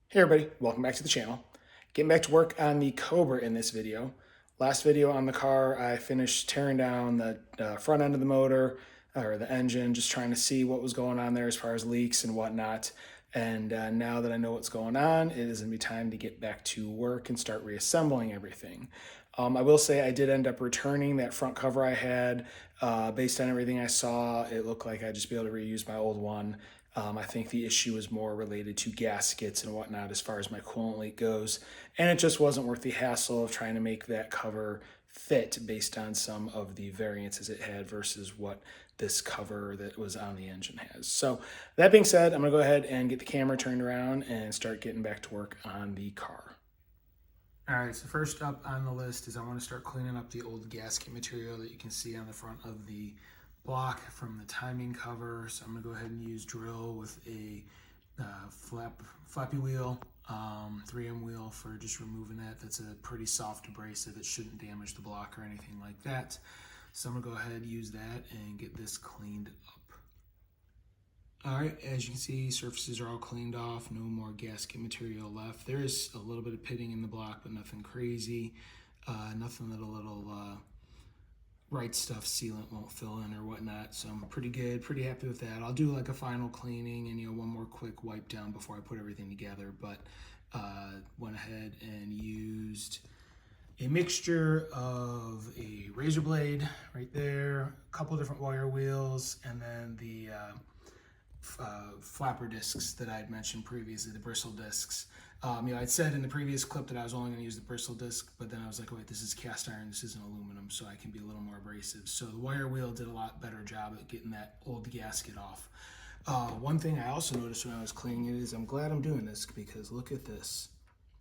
Hey everybody, welcome back to the channel. Getting back to work on the Cobra in this video. Last video on the car, I finished tearing down the front end of the motor, or the engine, just trying to see what was going on there as far as leaks and whatnot. And now that I know what's going on, it is going to be time to get back to work and start reassembling everything. I will say I did end up returning that front cover I had. Based on everything I saw, it looked like I'd just be able to reuse my old one. I think the issue is more related to gaskets and whatnot as far as my coolant leak goes. And it just wasn't worth the hassle of trying to make that cover fit based on some of the variances it had versus what this cover that was on the engine has. So that being said, I'm gonna go ahead and get the camera turned around and start getting back to work on the car. All right, so first up on the list is I want to start cleaning up the old gasket material that you can see on the front of the block from the timing cover. So I'm gonna go ahead and use drill with a flappy wheel, 3M wheel for just removing that. That's a pretty soft abrasive. It shouldn't damage the block or anything like that. So I'm gonna go ahead and use that and get this cleaned up. All right, as you can see, surfaces are all cleaned off, no more gasket material left. There is a little bit of pitting in the block, but nothing crazy. Nothing that a little right stuff sealant won't fill in or whatnot. So I'm pretty good, pretty happy with that. I'll do like a final cleaning and one more quick wipe down before I put everything together. But went ahead and used a mixture of a razor blade right there, a couple different wire wheels, and then the flapper discs that I had mentioned previously, the bristle discs. I'd said in the previous clip that I was only going to use the bristle disc, but then I was like, wait, this is cast iron, this isn't aluminum, so I can be a little more abrasive. So the wire wheel did a lot better job at getting that old gasket off. One thing I also noticed when I was cleaning it is I'm glad I'm doing this because look at this.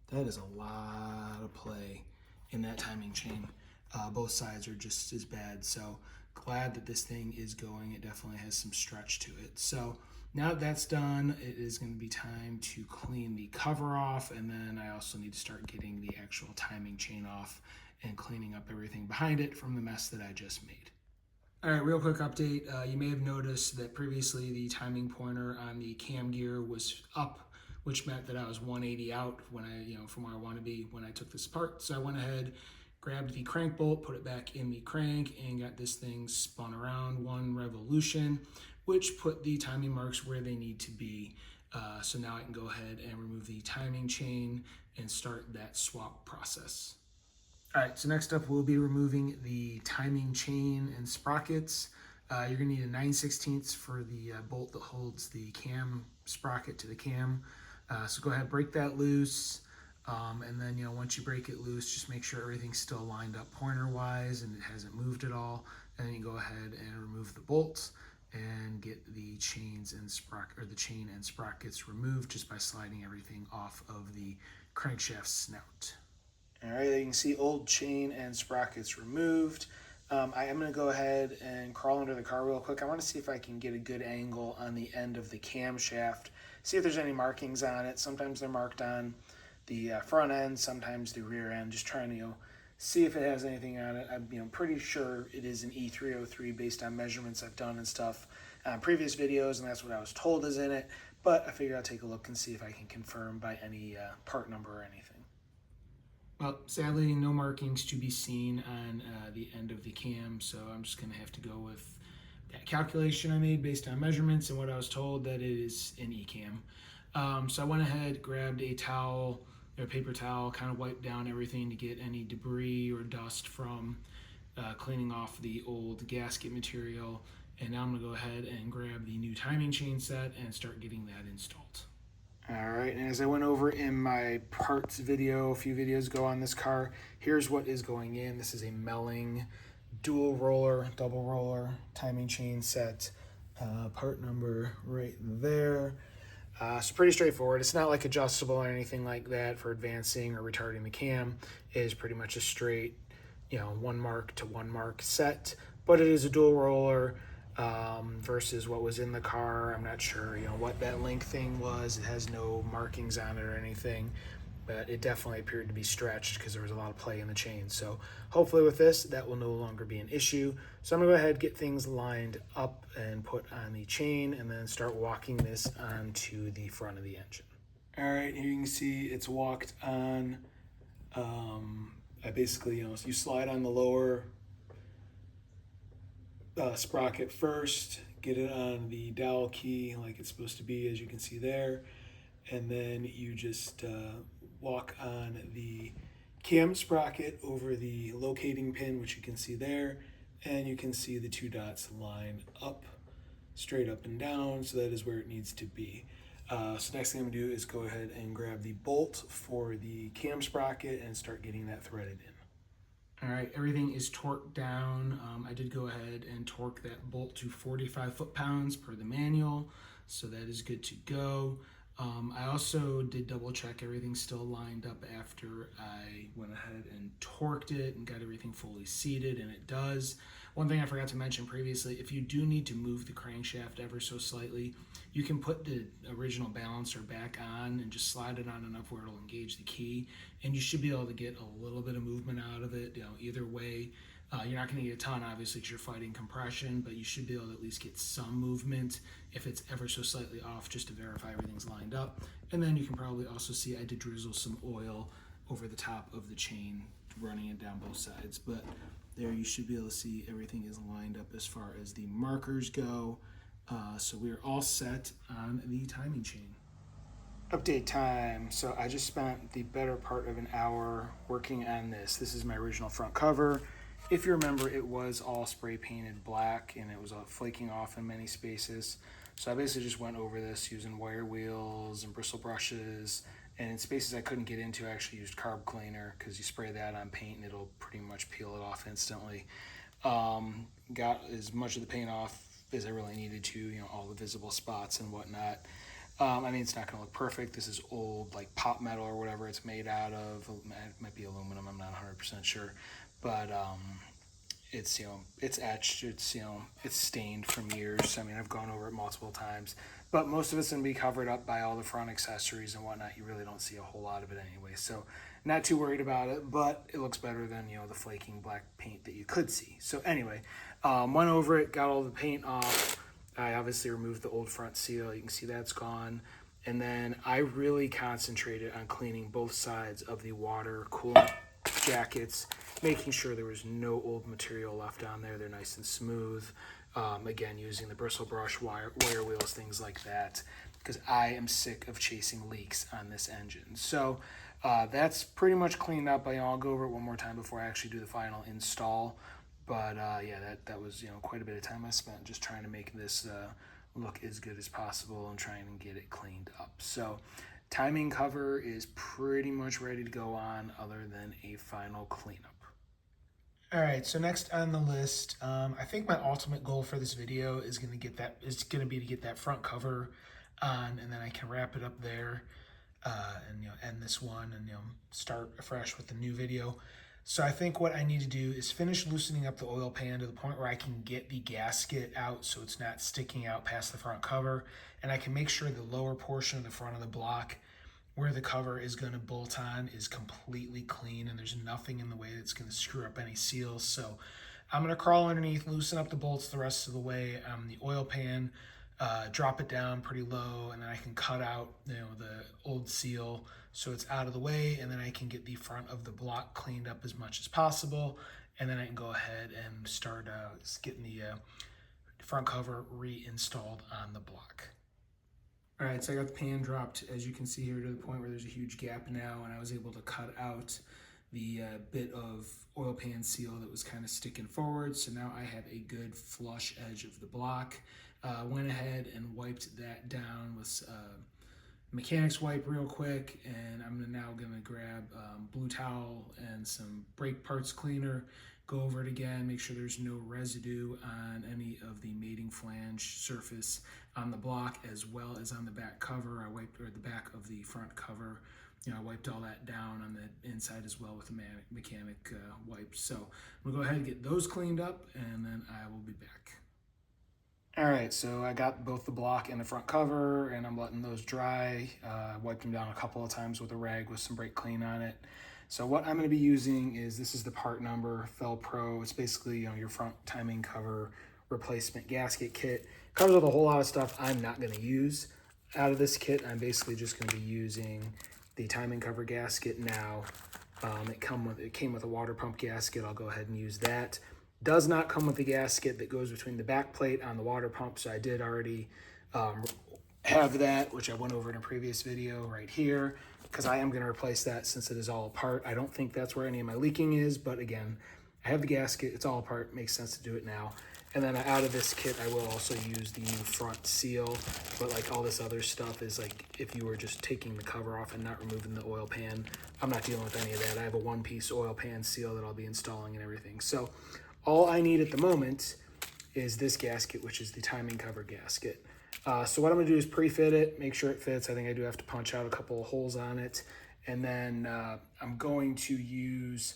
That is a lot of play in that timing chain. Both sides are just as bad, so glad that this thing is going. It definitely has some stretch to it. So now that that's done, it is going to be time to clean the cover off, and then I also need to start getting the actual timing chain off and cleaning up everything behind it from the mess that I just made. All right, real quick update. You may have noticed that previously the timing pointer on the cam gear was up, which meant that I was 180 out when from where I want to be when I took this apart. So I went ahead, grabbed the crank bolt, put it back in the crank, and got this thing spun around 1 revolution, which put the timing marks where they need to be. So now I can go ahead and remove the timing chain and start that swap process. All right, so next up we'll be removing the timing chain and sprockets. You're gonna need a 9/16 for the bolt that holds the cam sprocket to the cam. So go ahead, break that loose. And then, once you break it loose, just make sure everything's still lined up pointer-wise and it hasn't moved at all. And then you go ahead and remove the bolts and get the chains and the chain and sprockets removed just by sliding everything off of the crankshaft snout. All right, you can see old chain and sprockets removed. I am going to go ahead and crawl under the car real quick. I want to see if I can get a good angle on the end of the camshaft, see if there's any markings on it. Sometimes they're marked on the front end, sometimes the rear end, just trying to see if it has anything on it. I'm pretty sure it is an E303 based on measurements I've done and stuff on previous videos, and that's what I was told is in it, but I figure I'll take a look and see if I can confirm by any part number or anything. Well, sadly, no markings to be seen on the end of the cam, so I'm just going to have to go with that calculation I made based on measurements and what I was told that it is an E-cam. So I went ahead, grabbed a towel, a paper towel, kind of wiped down everything to get any debris or dust from cleaning off the old gasket material. And now I'm going to go ahead and grab the new timing chain set and start getting that installed. All right, and as I went over in my parts video a few videos ago on this car, here's what is going in. This is a Melling dual roller, double roller timing chain set. Part number right there. So pretty straightforward. It's not like adjustable or anything like that for advancing or retarding the cam. It is pretty much a straight, 1 mark to 1 mark set, but it is a dual roller. Versus what was in the car. I'm not sure, what that link thing was. It has no markings on it or anything, but it definitely appeared to be stretched because there was a lot of play in the chain. So hopefully with this, that will no longer be an issue. So I'm gonna go ahead, get things lined up and put on the chain and then start walking this onto the front of the engine. All right, here you can see it's walked on. I basically, you slide on the lower sprocket first, get it on the dowel key like it's supposed to be, as you can see there, and then you just walk on the cam sprocket over the locating pin, which you can see there, and you can see the two dots line up, straight up and down, so that is where it needs to be. So next thing I'm gonna do is go ahead and grab the bolt for the cam sprocket and start getting that threaded in. All right, everything is torqued down. I did go ahead and torque that bolt to 45 foot-pounds per the manual, so that is good to go. I also did double check everything's still lined up after I went ahead and torqued it and got everything fully seated, and it does. One thing I forgot to mention previously, if you do need to move the crankshaft ever so slightly, you can put the original balancer back on and just slide it on enough where it'll engage the key, and you should be able to get a little bit of movement out of it. Either way, you're not going to get a ton, obviously, because you're fighting compression, but you should be able to at least get some movement if it's ever so slightly off, just to verify everything's lined up. And then you can probably also see I did drizzle some oil over the top of the chain, running it down both sides. But there you should be able to see everything is lined up as far as the markers go. So we are all set on the timing chain. Update time. So I just spent the better part of an hour working on this. This is my original front cover. If you remember, it was all spray painted black and it was flaking off in many spaces. So I basically just went over this using wire wheels and bristle brushes, and in spaces I couldn't get into, I actually used carb cleaner, because you spray that on paint and it'll pretty much peel it off instantly. Got as much of the paint off as I really needed to, all the visible spots and whatnot. I mean, it's not going to look perfect. This is old, like pop metal or whatever it's made out of. It might be aluminum, I'm not 100% sure. But it's, it's etched, it's, it's stained from years. I mean, I've gone over it multiple times. But most of it's going to be covered up by all the front accessories and whatnot. You really don't see a whole lot of it anyway. So not too worried about it, but it looks better than, the flaking black paint that you could see. So anyway, went over it, got all the paint off. I obviously removed the old front seal. You can see that's gone. And then I really concentrated on cleaning both sides of the water coolant jackets, making sure there was no old material left on there. They're nice and smooth. Again, using the bristle brush, wire wheels, things like that, because I am sick of chasing leaks on this engine. So that's pretty much cleaned up. I'll go over it one more time before I actually do the final install. But yeah, that was quite a bit of time I spent just trying to make this look as good as possible and trying to get it cleaned up. So timing cover is pretty much ready to go on, other than a final cleanup. All right, so next on the list, I think my ultimate goal for this video is going to be to get that front cover on, and then I can wrap it up there, and end this one, and start afresh with the new video. So I think what I need to do is finish loosening up the oil pan to the point where I can get the gasket out so it's not sticking out past the front cover, and I can make sure the lower portion of the front of the block where the cover is going to bolt on is completely clean, and there's nothing in the way that's going to screw up any seals. So I'm going to crawl underneath, loosen up the bolts the rest of the way on the oil pan, drop it down pretty low, and then I can cut out the old seal so it's out of the way, and then I can get the front of the block cleaned up as much as possible, and then I can go ahead and start getting the front cover reinstalled on the block. All right, so I got the pan dropped, as you can see here, to the point where there's a huge gap now, and I was able to cut out the bit of oil pan seal that was kind of sticking forward. So now I have a good flush edge of the block. Went ahead and wiped that down with mechanics wipe real quick, and I'm now gonna grab blue towel and some brake parts cleaner, go over it again, make sure there's no residue on any of the mating flange surface on the block, as well as on the back cover. I wiped, or the back of the front cover, I wiped all that down on the inside as well with a mechanic wipe. So I'm gonna go ahead and get those cleaned up, and then I will be back. All right, so I got both the block and the front cover, and I'm letting those dry. Wiped them down a couple of times with a rag with some brake clean on it. So what I'm going to be using is, this is the part number, Fel Pro. It's basically your front timing cover replacement gasket kit. Covers with a whole lot of stuff I'm not going to use. out of this kit, I'm basically just going to be using the timing cover gasket now. It came with a water pump gasket. I'll go ahead and use that. Does not come with the gasket that goes between the back plate on the water pump, so I did already have that, which I went over in a previous video right here, because I am going to replace that since it is all apart. I don't think that's where any of my leaking is, but again, I have the gasket, it's all apart, makes sense to do it now. And then out of this kit, I will also use the new front seal, but like all this other stuff is like if you were just taking the cover off and not removing the oil pan, I'm not dealing with any of that. I have a one-piece oil pan seal that I'll be installing and everything. So all I need at the moment is this gasket, which is the timing cover gasket. So what I'm gonna do is pre-fit it, make sure it fits. I think I do have to punch out a couple of holes on it. And then I'm going to use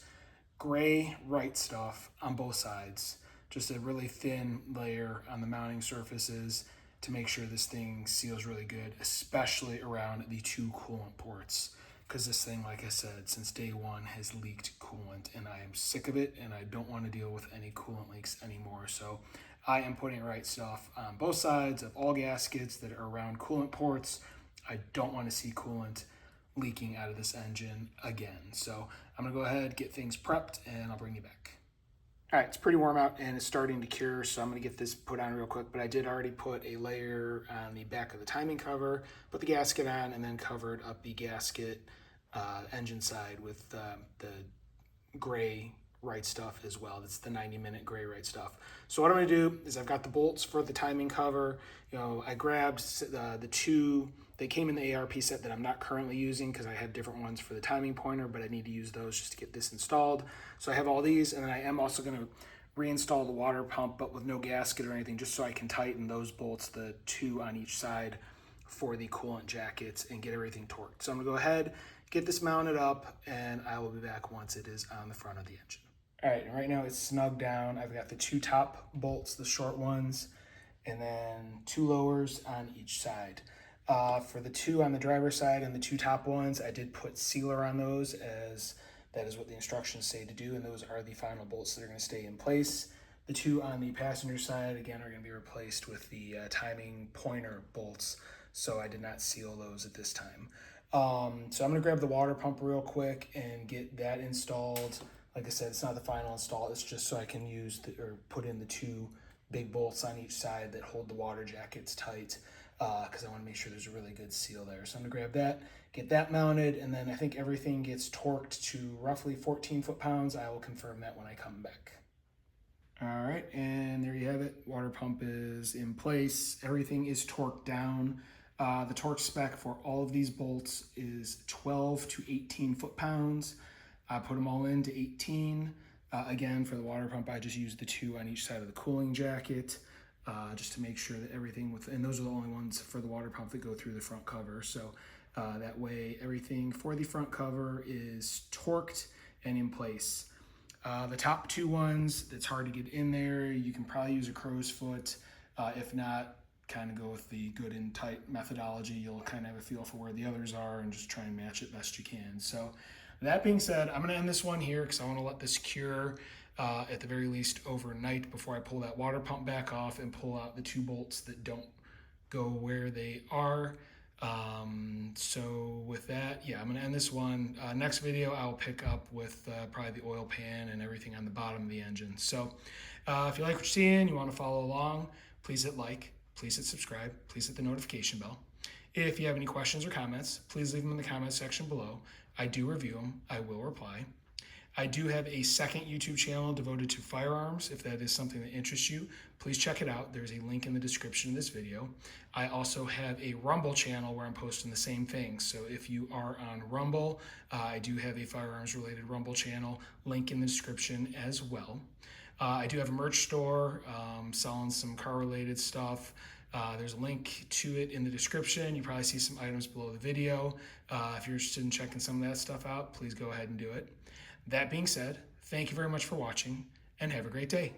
gray right stuff on both sides, just a really thin layer on the mounting surfaces to make sure this thing seals really good, especially around the two coolant ports. Because this thing, like I said, since day one has leaked coolant, and I am sick of it, and I don't want to deal with any coolant leaks anymore. So I am putting right stuff on both sides of all gaskets that are around coolant ports. I don't want to see coolant leaking out of this engine again. So I'm gonna go ahead, get things prepped, and I'll bring you back. All right, it's pretty warm out and it's starting to cure, so I'm gonna get this put on real quick, but I did already put a layer on the back of the timing cover, put the gasket on, and then covered up the gasket engine side with the gray right stuff as well. That's the 90-minute gray right stuff. So what I'm gonna do is I've got the bolts for the timing cover. I grabbed the two, they came in the ARP set that I'm not currently using because I have different ones for the timing pointer, but I need to use those just to get this installed. So I have all these, and then I am also gonna reinstall the water pump, but with no gasket or anything, just so I can tighten those bolts, the two on each side for the coolant jackets, and get everything torqued. So I'm gonna go ahead, get this mounted up, and I will be back once it is on the front of the engine. All right, and right now it's snugged down. I've got the two top bolts, the short ones, and then two lowers on each side. For the two on the driver's side and the two top ones, I did put sealer on those, as that is what the instructions say to do, and those are the final bolts that are gonna stay in place. The two on the passenger side, again, are gonna be replaced with the timing pointer bolts, so I did not seal those at this time. So I'm gonna grab the water pump real quick and get that installed. Like I said, it's not the final install, it's just so I can use or put in the two big bolts on each side that hold the water jackets tight, because I want to make sure there's a really good seal there. So I'm gonna grab that, get that mounted, and then I think everything gets torqued to roughly 14 foot-pounds. I will confirm that when I come back. All right, and there you have it. Water pump is in place. Everything is torqued down. The torque spec for all of these bolts is 12 to 18 foot-pounds. I put them all into 18. Again, for the water pump, I just used the two on each side of the cooling jacket, just to make sure that everything and those are the only ones for the water pump that go through the front cover. So that way everything for the front cover is torqued and in place. The top two ones, that's hard to get in there. You can probably use a crow's foot. If not, kind of go with the good and tight methodology. You'll kind of have a feel for where the others are and just try and match it best you can. So that being said, I'm gonna end this one here because I wanna let this cure at the very least overnight before I pull that water pump back off and pull out the two bolts that don't go where they are. So with that, yeah, I'm gonna end this one. Next video, I'll pick up with probably the oil pan and everything on the bottom of the engine. So if you like what you're seeing, you wanna follow along, please hit like, please hit subscribe, please hit the notification bell. If you have any questions or comments, please leave them in the comment section below. I do review them, I will reply. I do have a second YouTube channel devoted to firearms. If that is something that interests you, please check it out. There's a link in the description of this video. I also have a Rumble channel where I'm posting the same thing. So if you are on Rumble, I do have a firearms related Rumble channel, link in the description as well. I do have a merch store selling some car related stuff. There's a link to it in the description. You probably see some items below the video. If you're interested in checking some of that stuff out, please go ahead and do it. That being said, thank you very much for watching and have a great day.